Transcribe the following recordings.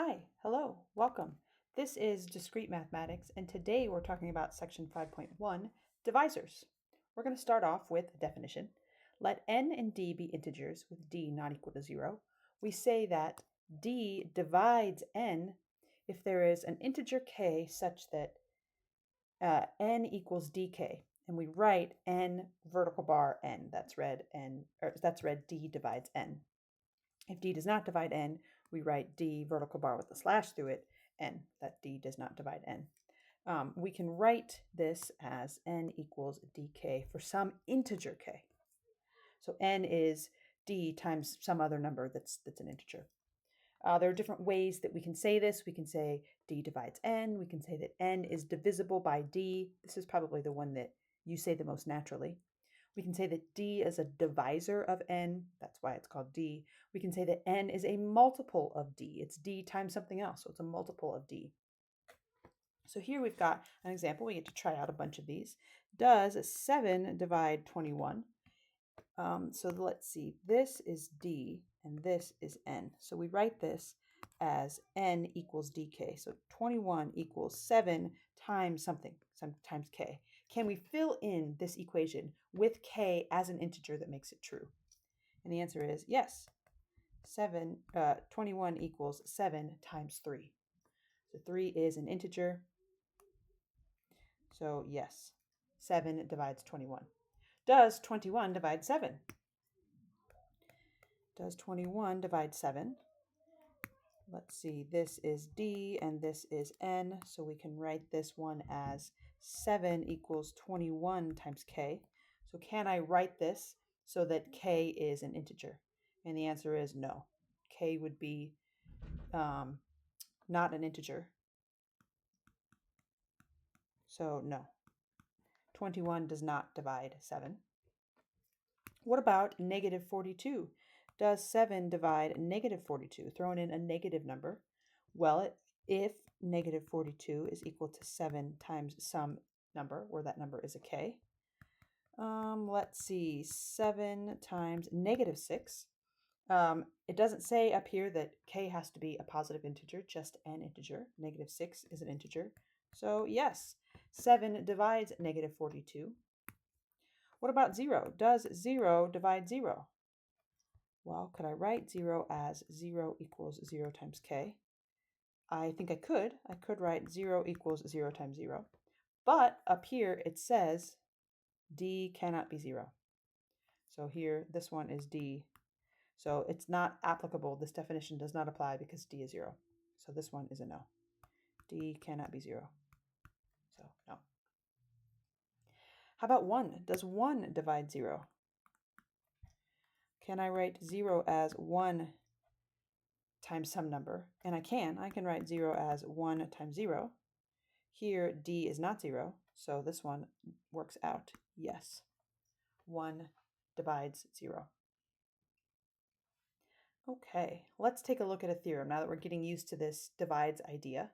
Hi, hello, welcome. This is Discrete Mathematics, and today we're talking about section 5.1, Divisors. We're going to start off with a definition. Let n and d be integers with d not equal to 0. We say that d divides n if there is an integer k such that n equals dk, and we write n vertical bar n. That's read d divides n. If d does not divide n, we write d vertical bar with a slash through it, n, that d does not divide n. We can write this as n equals dk for some integer k. So n is d times some other number that's an integer. There are different ways that we can say this. We can say d divides n. We can say that n is divisible by d. This is probably the one that you say the most naturally. We can say that d is a divisor of n. That's why it's called d. We can say that n is a multiple of d. It's d times something else, so it's a multiple of d. So here we've got an example. We get to try out a bunch of these. Does 7 divide 21? So let's see. This is d, and this is n. So we write this as n equals dk. So 21 equals 7 times something, times k. Can we fill in this equation with k as an integer that makes it true? And the answer is yes. 21 equals 7 times 3. So 3 is an integer. So yes, 7 divides 21. Does 21 divide 7? Does 21 divide 7? Let's see, this is d and this is n, so we can write this one as 7 equals 21 times k. So can I write this so that k is an integer? And the answer is no. K would be not an integer. So no. 21 does not divide 7. What about negative 42? Does 7 divide negative 42? Throwing in a negative number. Well, if negative 42 is equal to 7 times some number, where that number is a k. Let's see, 7 times negative 6. It doesn't say up here that k has to be a positive integer, just an integer. Negative 6 is an integer. So yes, 7 divides negative 42. What about 0? Does 0 divide 0? Well, could I write 0 as 0 equals 0 times k? I think I could. I could write 0 equals 0 times 0. But up here it says d cannot be 0. So here, this one is d. So it's not applicable. This definition does not apply because d is 0. So this one is a no. D cannot be 0. So no. How about 1? Does 1 divide 0? Can I write 0 as 1 times some number? And I can write 0 as 1 times 0. Here, d is not 0, so this one works out. Yes, 1 divides 0. Okay, let's take a look at a theorem now that we're getting used to this divides idea.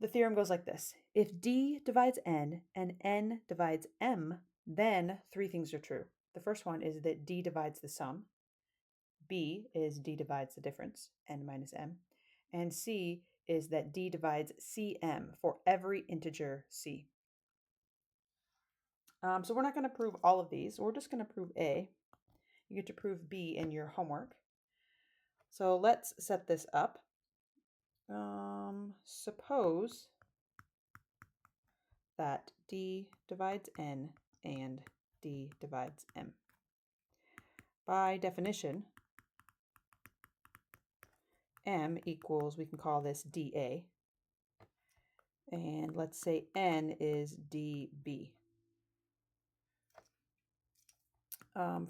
The theorem goes like this. If d divides n and n divides m, then 3 things are true. The first one is that d divides the sum. B is d divides the difference, n minus m. And C is that d divides cm for every integer c. So we're not going to prove all of these. We're just going to prove A. You get to prove B in your homework. So let's set this up. Suppose that d divides n and d divides m. By definition, m equals, we can call this dA. And let's say n is dB.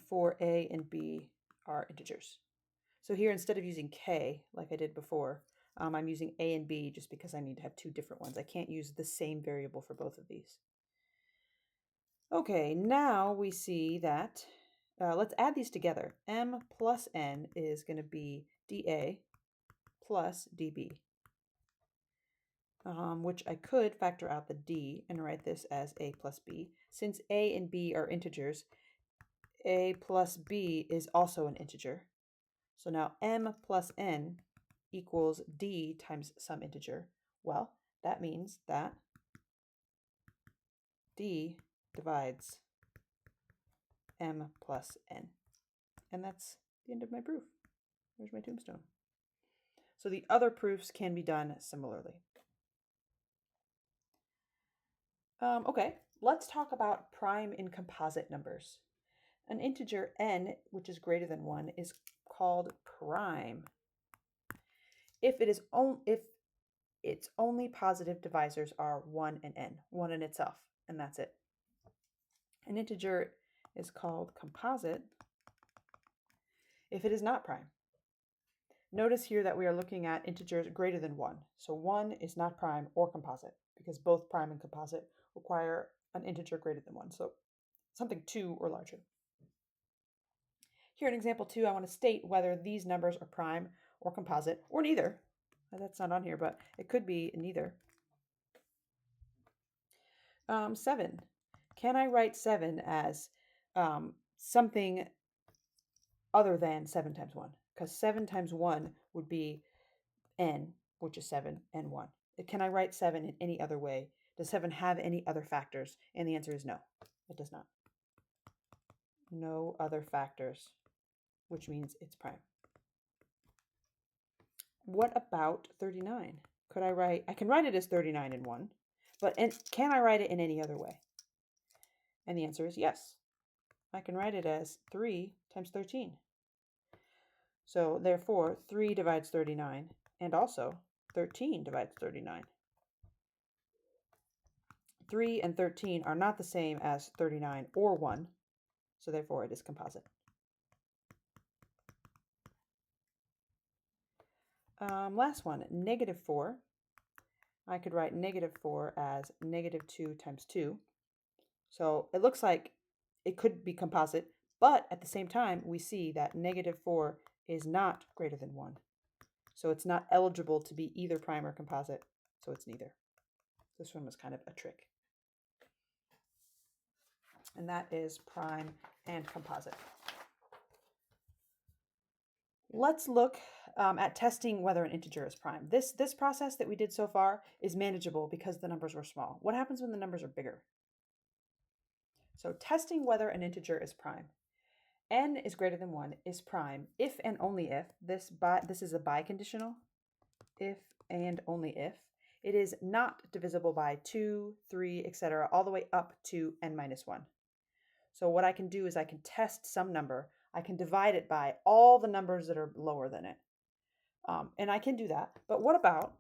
For a and b are integers. So here, instead of using k like I did before, I'm using a and b just because I need to have 2 different ones. I can't use the same variable for both of these. Okay, now we see that, let's add these together. M plus n is going to be dA plus dB, which I could factor out the d and write this as a plus b. Since a and b are integers, a plus b is also an integer. So now m plus n equals d times some integer, well, that means that d divides m plus n. And that's the end of my proof. There's my tombstone. So the other proofs can be done similarly. Okay, let's talk about prime in composite numbers. An integer n, which is greater than 1, is called prime if its only positive divisors are 1 and n, 1 in itself, and that's it. An integer is called composite if it is not prime. Notice here that we are looking at integers greater than 1. So 1 is not prime or composite because both prime and composite require an integer greater than 1. So something 2 or larger. Here in example 2, I want to state whether these numbers are prime or composite or neither. That's not on here, but it could be neither. 7. Can I write 7 as something other than 7 times 1? Because 7 times 1 would be n, which is 7, and 1. Can I write 7 in any other way? Does 7 have any other factors? And the answer is no, it does not. No other factors, which means it's prime. What about 39? I can write it as 39 and 1, but can I write it in any other way? And the answer is yes. I can write it as 3 times 13. So therefore, 3 divides 39, and also 13 divides 39. 3 and 13 are not the same as 39 or 1, so therefore it is composite. Last one, negative 4. I could write negative 4 as negative 2 times 2. So it looks like it could be composite, but at the same time, we see that negative 4 is not greater than 1. So it's not eligible to be either prime or composite, so it's neither. This one was kind of a trick. And that is prime and composite. Let's look at testing whether an integer is prime. This process that we did so far is manageable because the numbers were small. What happens when the numbers are bigger? So testing whether an integer is prime. N is greater than 1 is prime if and only if, this is a biconditional, if and only if, it is not divisible by 2, 3, etc., all the way up to n minus 1. So what I can do is I can test some number. I can divide it by all the numbers that are lower than it. And I can do that. But what about,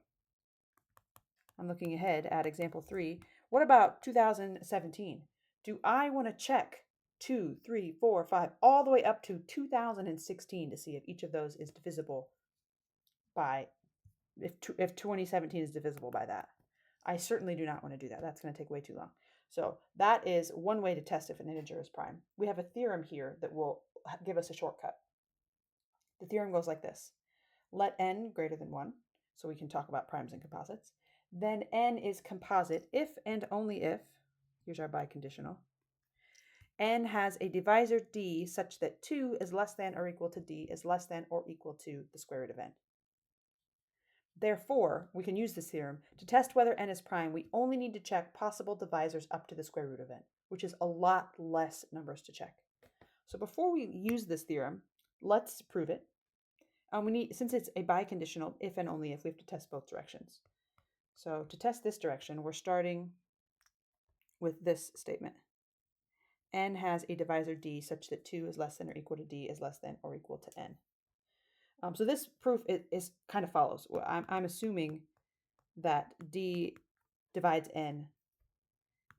I'm looking ahead at example 3, what about 2017? Do I want to check 2, 3, 4, 5, all the way up to 2016 to see if each of those is divisible by, if 2017 is divisible by that? I certainly do not want to do that. That's going to take way too long. So that is one way to test if an integer is prime. We have a theorem here that will give us a shortcut. The theorem goes like this. Let n greater than 1, so we can talk about primes and composites. Then n is composite if and only if, here's our biconditional, n has a divisor d such that 2 is less than or equal to d is less than or equal to the square root of n. Therefore, we can use this theorem to test whether n is prime. We only need to check possible divisors up to the square root of n, which is a lot less numbers to check. So before we use this theorem, let's prove it. Since it's a biconditional if and only if, we have to test both directions. So to test this direction, we're starting with this statement. N has a divisor d such that 2 is less than or equal to d is less than or equal to n. So this proof is kind of follows. I'm assuming that d divides n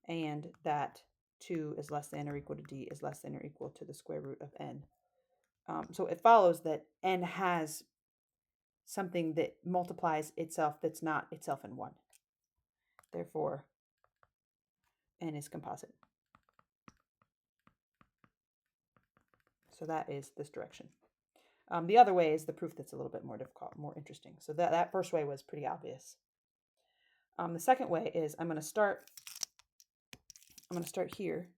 and that 2 is less than or equal to d is less than or equal to the square root of n. So it follows that n has something that multiplies itself that's not itself in 1. Therefore, n is composite. So that is this direction. The other way is the proof that's a little bit more difficult, more interesting. So that first way was pretty obvious. The second way is I'm going to start here.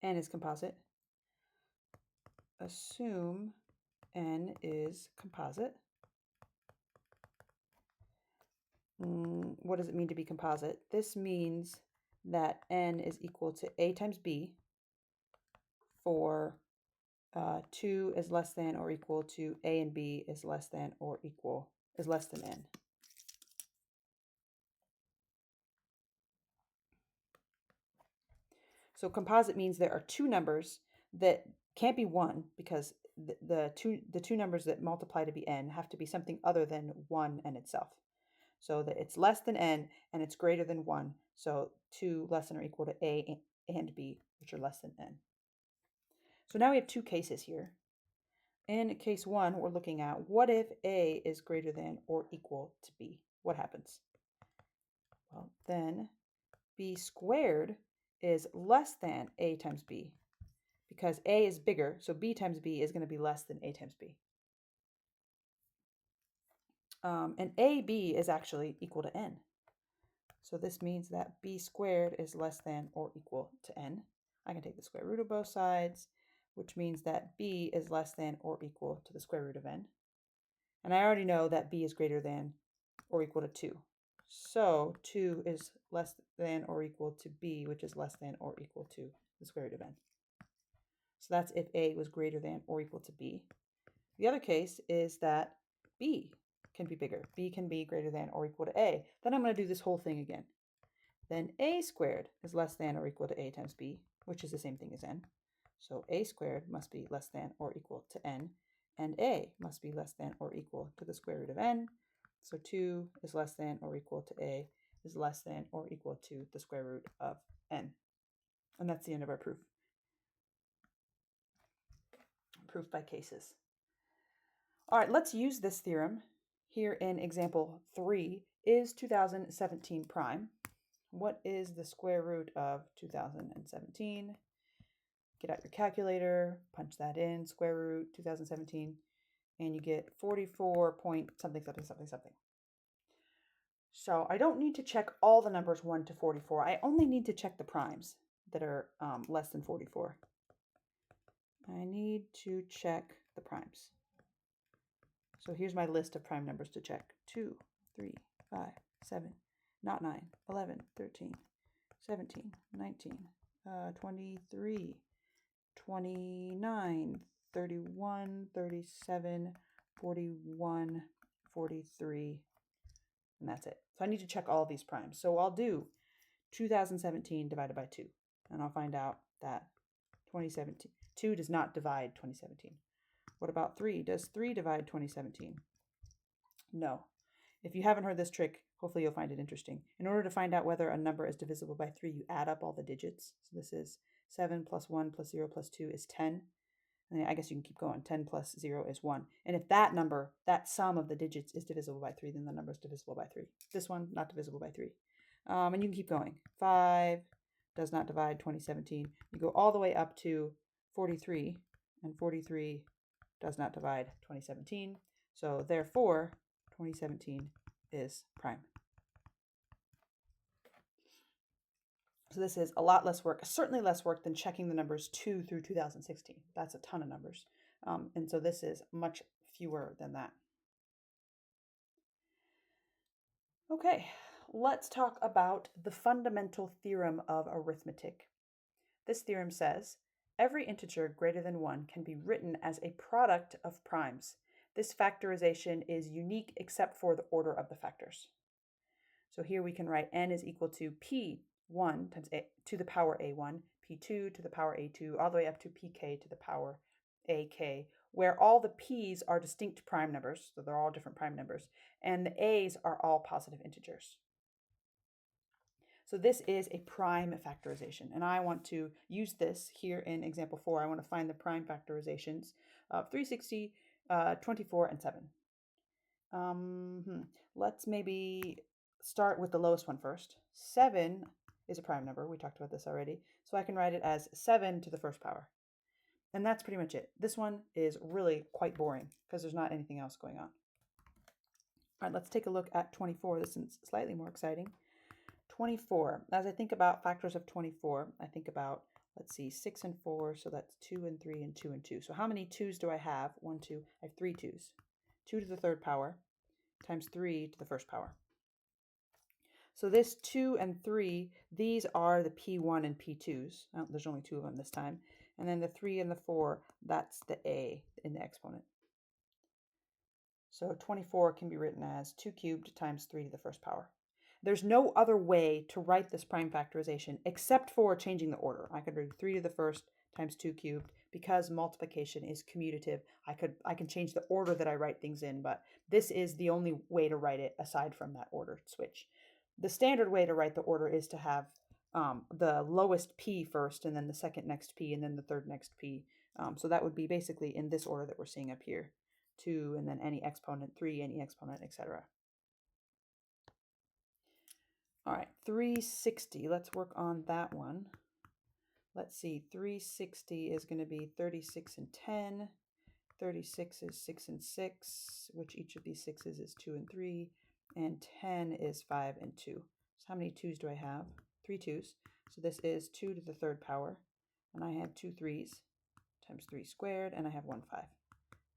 N is composite. Assume n is composite. what does it mean to be composite? This means that n is equal to a times b for 2 is less than or equal to a and b is less than n. So composite means there are two numbers that can't be 1 because the two numbers that multiply to be n have to be something other than 1 and itself. So that it's less than n and it's greater than 1. So 2 less than or equal to a and b, which are less than n. So now we have two cases here. In case 1, we're looking at what if a is greater than or equal to b? What happens? Well, then b squared is less than a times b because a is bigger, so b times b is going to be less than a times b. And ab is actually equal to n. So this means that b squared is less than or equal to n. I can take the square root of both sides, which means that b is less than or equal to the square root of n. And I already know that b is greater than or equal to 2. So 2 is less than or equal to b, which is less than or equal to the square root of n. So that's if a was greater than or equal to b. The other case is that b can be bigger. B can be greater than or equal to a. Then I'm going to do this whole thing again. Then a squared is less than or equal to a times b, which is the same thing as n. So a squared must be less than or equal to n, and a must be less than or equal to the square root of n. So 2 is less than or equal to a is less than or equal to the square root of n. And that's the end of our proof. Proof by cases. All right, let's use this theorem. Here in example 3, is 2017 prime? What is the square root of 2017? Get out your calculator, punch that in, square root 2017, and you get 44 point something, something, something, something. So I don't need to check all the numbers 1 to 44. I only need to check the primes that are less than 44. I need to check the primes. So here's my list of prime numbers to check. 2, 3, 5, 7, not 9, 11, 13, 17, 19, 23, 29, 31, 37, 41, 43, and that's it. So I need to check all of these primes. So I'll do 2017 divided by 2, and I'll find out that 2 does not divide 2017. What about 3? Does 3 divide 2017? No. If you haven't heard this trick, hopefully you'll find it interesting. In order to find out whether a number is divisible by 3, you add up all the digits. So this is 7 plus 1 plus 0 plus 2 is 10. And I guess you can keep going. 10 plus 0 is 1. And if that number, that sum of the digits is divisible by 3, then the number is divisible by 3. This one, not divisible by 3. And you can keep going. 5 does not divide 2017. You go all the way up to 43, and 43 does not divide 2017. So therefore, 2017 is prime. So this is a lot less work, certainly less work than checking the numbers 2 through 2016. That's a ton of numbers. And so this is much fewer than that. Okay, let's talk about the fundamental theorem of arithmetic. This theorem says, every integer greater than 1 can be written as a product of primes. This factorization is unique except for the order of the factors. So here we can write n is equal to p1 times a to the power a1, p2 to the power a2, all the way up to pk to the power ak, where all the p's are distinct prime numbers, so they're all different prime numbers, and the a's are all positive integers. So this is a prime factorization, and I want to use this here in example 4. I want to find the prime factorizations of 360, 24, and 7. Let's maybe start with the lowest one first. 7 is a prime number. We talked about this already. So I can write it as 7 to the first power. And that's pretty much it. This one is really quite boring because there's not anything else going on. All right, let's take a look at 24. This is slightly more exciting. 24. As I think about factors of 24, I think about, let's see, 6 and 4. So that's 2 and 3 and 2 and 2. So how many 2's do I have? 1, 2. I have 3 2's. 2 to the third power times 3 to the first power. So this 2 and 3, these are the P1 and P2s. Oh, there's only 2 of them this time. And then the 3 and the 4, that's the A in the exponent. So 24 can be written as 2 cubed times 3 to the first power. There's no other way to write this prime factorization except for changing the order. I could do 3 to the first times 2 cubed. Because multiplication is commutative, I can change the order that I write things in, but this is the only way to write it aside from that order switch. The standard way to write the order is to have the lowest P first, and then the second next P, and then the third next P. So that would be basically in this order that we're seeing up here. 2, and then any exponent, 3, any exponent, etc. All right, 360, let's work on that one. Let's see, 360 is going to be 36 and 10. 36 is 6 and 6, which each of these 6s is 2 and 3. And 10 is 5 and 2. So how many 2's do I have? 3 2's. So this is 2 to the third power. And I have 2 3's times 3 squared. And I have 1 5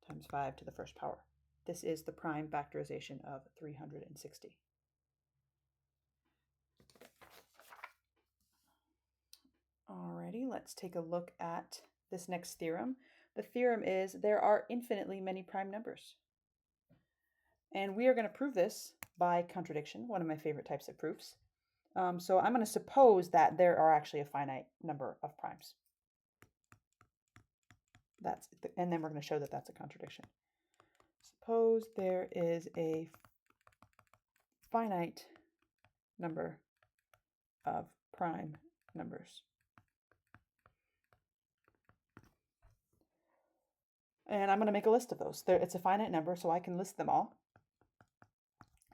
times 5 to the first power. This is the prime factorization of 360. Alrighty, let's take a look at this next theorem. The theorem is there are infinitely many prime numbers. And we are going to prove this by contradiction, one of my favorite types of proofs. So I'm going to suppose that there are actually a finite number of primes. And then we're going to show that that's a contradiction. Suppose there is a finite number of prime numbers. And I'm going to make a list of those. It's a finite number, so I can list them all.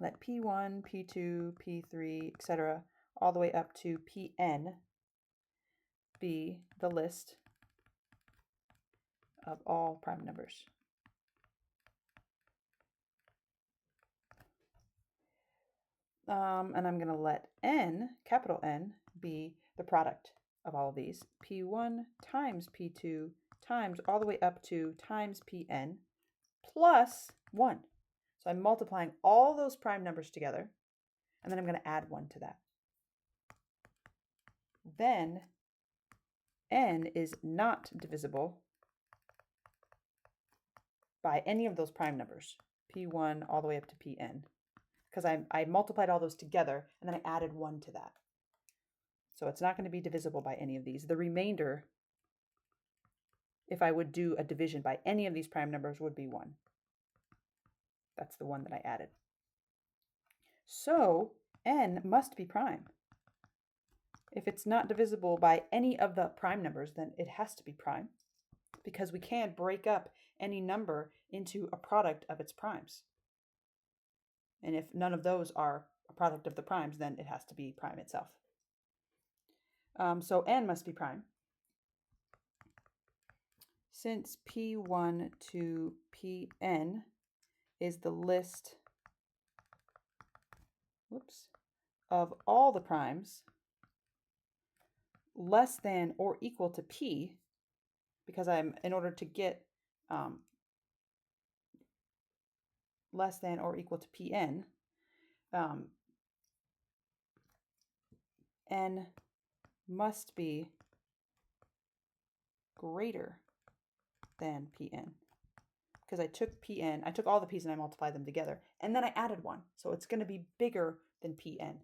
Let P1, P2, P3, etc., all the way up to Pn be the list of all prime numbers. And I'm going to let n, capital N, be the product of all of these. P1 times P2 times all the way up to times Pn plus 1. So I'm multiplying all those prime numbers together, and then I'm going to add 1 to that. Then n is not divisible by any of those prime numbers, P1 all the way up to Pn, because I multiplied all those together, and then I added 1 to that. So it's not going to be divisible by any of these. The remainder, if I would do a division by any of these prime numbers, would be 1. That's the one that I added. So n must be prime. If it's not divisible by any of the prime numbers, then it has to be prime, because we can't break up any number into a product of its primes. And if none of those are a product of the primes, then it has to be prime itself. So n must be prime. Since P1 to Pn is the list of all the primes less than or equal to P, because in order to get less than or equal to Pn, n must be greater than Pn. Because I took all the P's and I multiplied them together, and then I added 1. So it's going to be bigger than Pn.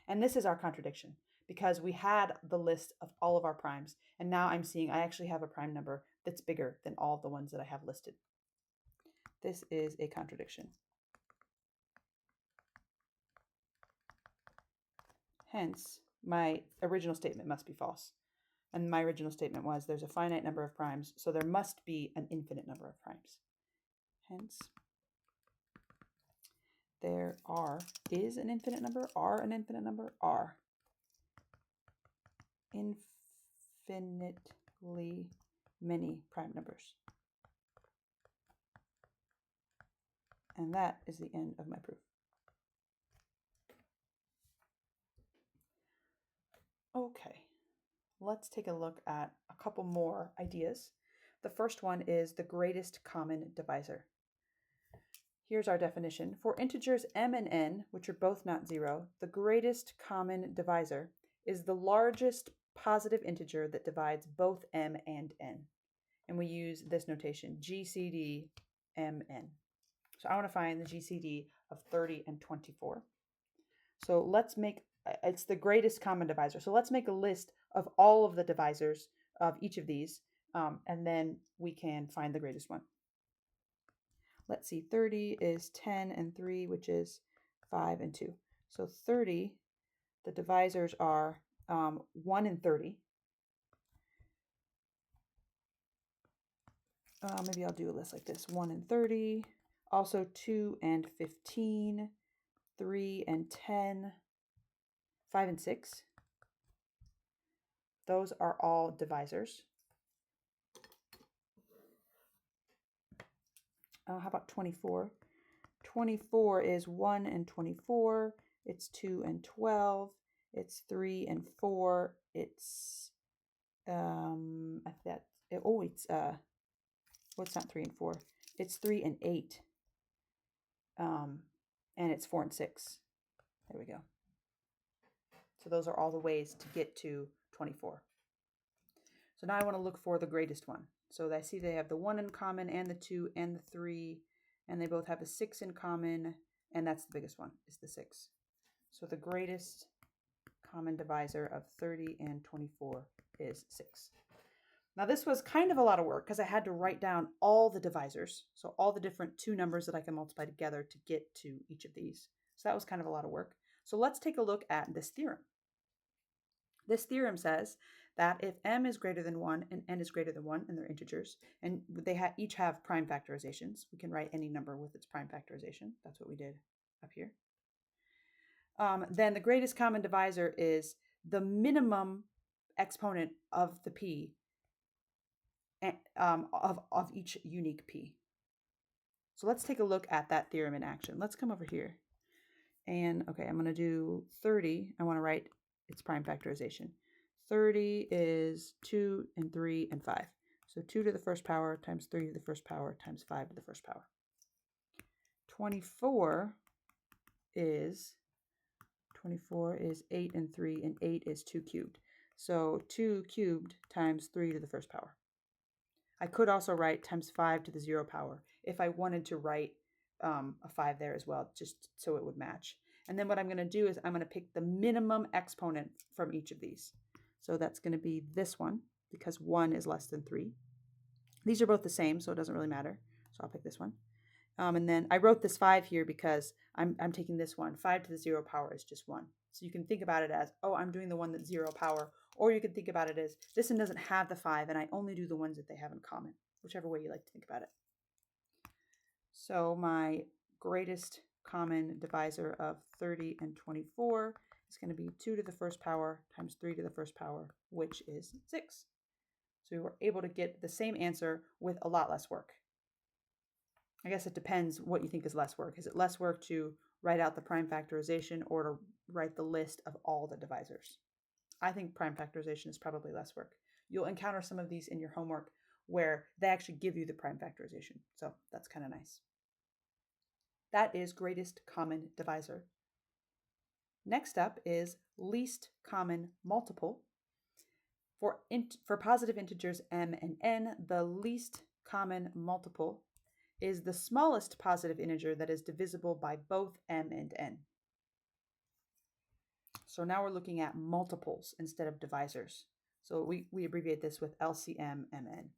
And this is our contradiction, because we had the list of all of our primes, and now I'm seeing I actually have a prime number that's bigger than all of the ones that I have listed. This is a contradiction. Hence, my original statement must be false. And my original statement was there's a finite number of primes, so there must be an infinite number of primes. Hence, there is an infinite number, are an infinite number, are infinitely many prime numbers. And that is the end of my proof. Okay, let's take a look at a couple more ideas. The first one is the greatest common divisor. Here's our definition. For integers m and n, which are both not 0, the greatest common divisor is the largest positive integer that divides both m and n. And we use this notation, GCD mn. So I want to find the GCD of 30 and 24. So let's make, it's the greatest common divisor. So let's make a list of all of the divisors of each of these, and then we can find the greatest one. Let's see, 30 is 10 and 3, which is 5 and 2. So 30, the divisors are 1 and 30. Maybe I'll do a list like this, 1 and 30, also 2 and 15, 3 and 10, 5 and 6. Those are all divisors. How about 24? 24 is 1 and 24. It's 2 and 12. It's 3 and 4. It's it's not 3 and 4. It's 3 and 8. And it's 4 and 6. There we go. So those are all the ways to get to 24. So now I want to look for the greatest one. So I see they have the 1 in common and the 2 and the 3, and they both have the 6 in common, and that's the biggest one, is the 6. So the greatest common divisor of 30 and 24 is 6. Now this was kind of a lot of work because I had to write down all the divisors, so all the different 2 numbers that I can multiply together to get to each of these. So that was kind of a lot of work. So let's take a look at this theorem. This theorem says that if m is greater than 1 and n is greater than 1, and they're integers, and they each have prime factorizations, we can write any number with its prime factorization. That's what we did up here. Then the greatest common divisor is the minimum exponent of the p, of each unique p. So let's take a look at that theorem in action. Let's come over here. And okay, I'm going to do 30. I want to write its prime factorization. 30 is 2 and 3 and 5. So 2 to the first power times 3 to the first power times 5 to the first power. 24 is 8 and 3, and 8 is 2 cubed. So 2 cubed times 3 to the first power. I could also write times 5 to the 0 power if I wanted to write a 5 there as well, just so it would match. And then what I'm going to do is I'm going to pick the minimum exponent from each of these. So that's going to be this one, because 1 is less than 3. These are both the same, so it doesn't really matter. So I'll pick this one. And then I wrote this 5 here because I'm taking this one. 5 to the 0 power is just 1. So you can think about it as, oh, I'm doing the one that's 0 power. Or you can think about it as, this one doesn't have the 5, and I only do the ones that they have in common, whichever way you like to think about it. So my greatest common divisor of 30 and 24 is going to be 2 to the first power times 3 to the first power, which is 6. So we were able to get the same answer with a lot less work. I guess it depends what you think is less work. Is it less work to write out the prime factorization or to write the list of all the divisors? I think prime factorization is probably less work. You'll encounter some of these in your homework where they actually give you the prime factorization. So that's kind of nice. That is greatest common divisor. Next up is least common multiple. For positive integers m and n, the least common multiple is the smallest positive integer that is divisible by both m and n. So now we're looking at multiples instead of divisors. So we abbreviate this with LCM MN.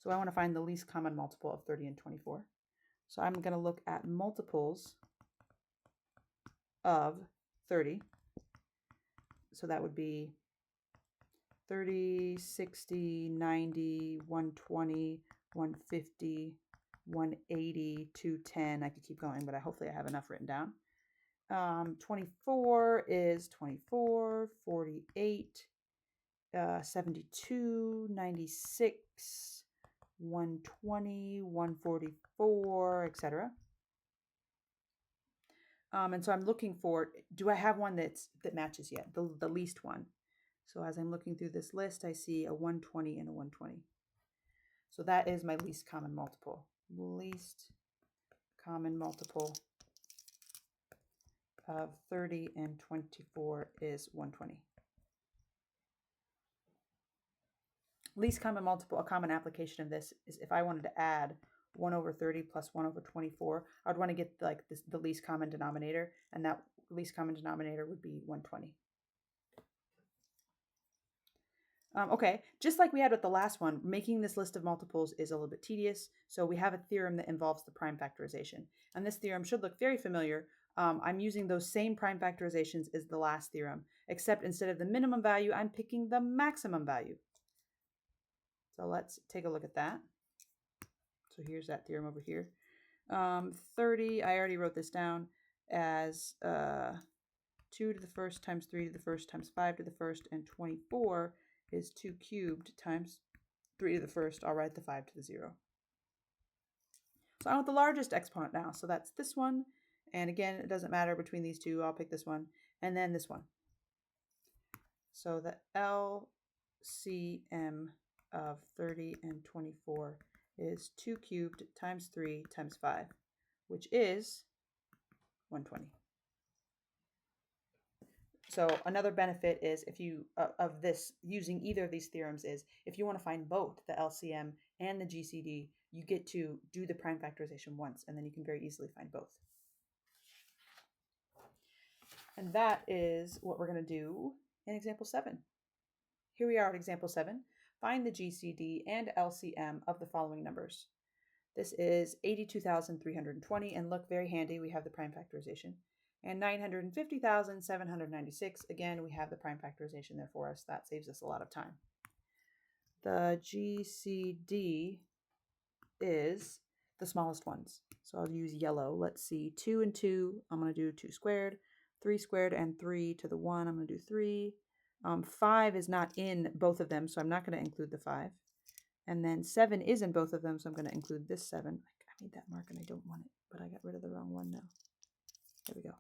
So I want to find the least common multiple of 30 and 24. So I'm going to look at multiples of 30. So that would be 30, 60, 90, 120, 150, 180, 210. I could keep going, but hopefully I have enough written down. 24 is 24, 48, 72, 96, 120, 144, etc. And so I'm looking for, do I have one that matches yet? The least one. So as I'm looking through this list, I see a 120 and a 120. So that is my least common multiple. Least common multiple of 30 and 24 is 120. Least common multiple, a common application of this is if I wanted to add 1 over 30 plus 1 over 24, I'd want to get like this, the least common denominator, and that least common denominator would be 120. Okay, just like we had with the last one, making this list of multiples is a little bit tedious, so we have a theorem that involves the prime factorization. And this theorem should look very familiar. I'm using those same prime factorizations as the last theorem, except instead of the minimum value, I'm picking the maximum value. So let's take a look at that. So here's that theorem over here. 30, I already wrote this down as 2 to the first times 3 to the first times 5 to the first, and 24 is 2 cubed times 3 to the first. I'll write the 5 to the 0. So I want the largest exponent now. So that's this one. And again, it doesn't matter between these two. I'll pick this one and then this one. So the LCM of 30 and 24 is 2 cubed times 3 times 5, which is 120. So another benefit is if you of this using either of these theorems is if you want to find both the LCM and the GCD, you get to do the prime factorization once, and then you can very easily find both. And that is what we're going to do in example 7. Here we are at example 7. Find the GCD and LCM of the following numbers. This is 82,320, and look, very handy, we have the prime factorization. And 950,796, again, we have the prime factorization there for us. That saves us a lot of time. The GCD is the smallest ones. So I'll use yellow. Let's see, 2 and 2, I'm going to do 2 squared, 3 squared, and 3 to the 1, I'm going to do 3. 5 is not in both of them, so I'm not going to include the 5. And then 7 is in both of them, so I'm going to include this 7. I made that mark and I don't want it, but I got rid of the wrong one now. There we go.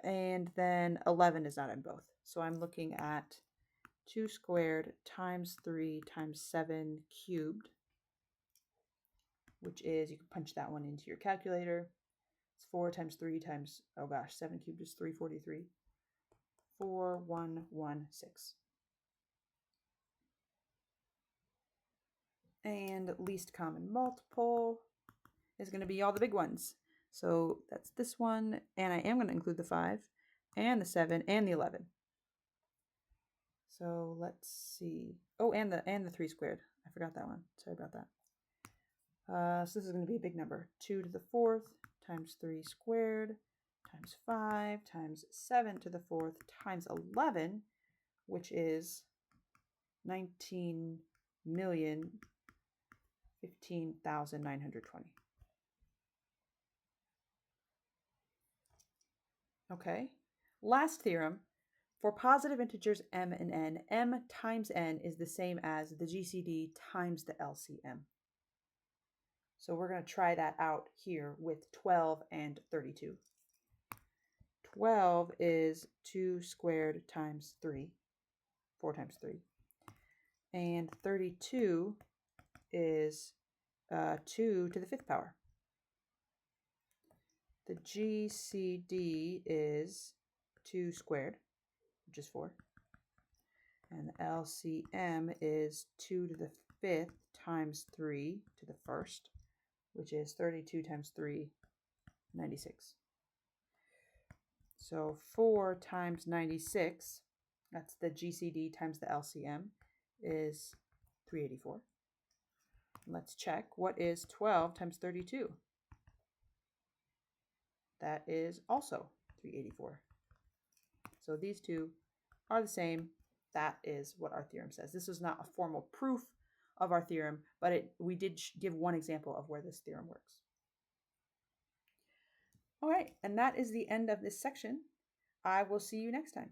And then 11 is not in both. So I'm looking at 2 squared times 3 times 7 cubed, which is, you can punch that one into your calculator. It's 4 times 3 times, oh gosh, 7 cubed is 343. 4116. And least common multiple is going to be all the big ones. So that's this one, and I am going to include the 5 and the 7 and the 11. So let's see. Oh, and the 3 squared. I forgot that one. Sorry about that. So this is going to be a big number. 2 to the 4th times 3 squared times 5 times 7 to the 4th times 11, which is 19,015,920. Okay, last theorem. For positive integers m and n, m times n is the same as the GCD times the LCM. So we're going to try that out here with 12 and 32. 12 is 2 squared times 3, 4 times 3. And 32 is 2 to the 5th power. The GCD is 2 squared, which is 4. And the LCM is 2 to the 5th times 3 to the 1st, which is 32 times 3, 96. So 4 times 96, that's the GCD times the LCM, is 384. Let's check. What is 12 times 32? That is also 384. So these two are the same. That is what our theorem says. This is not a formal proof of our theorem, but we did give one example of where this theorem works. All right, and that is the end of this section. I will see you next time.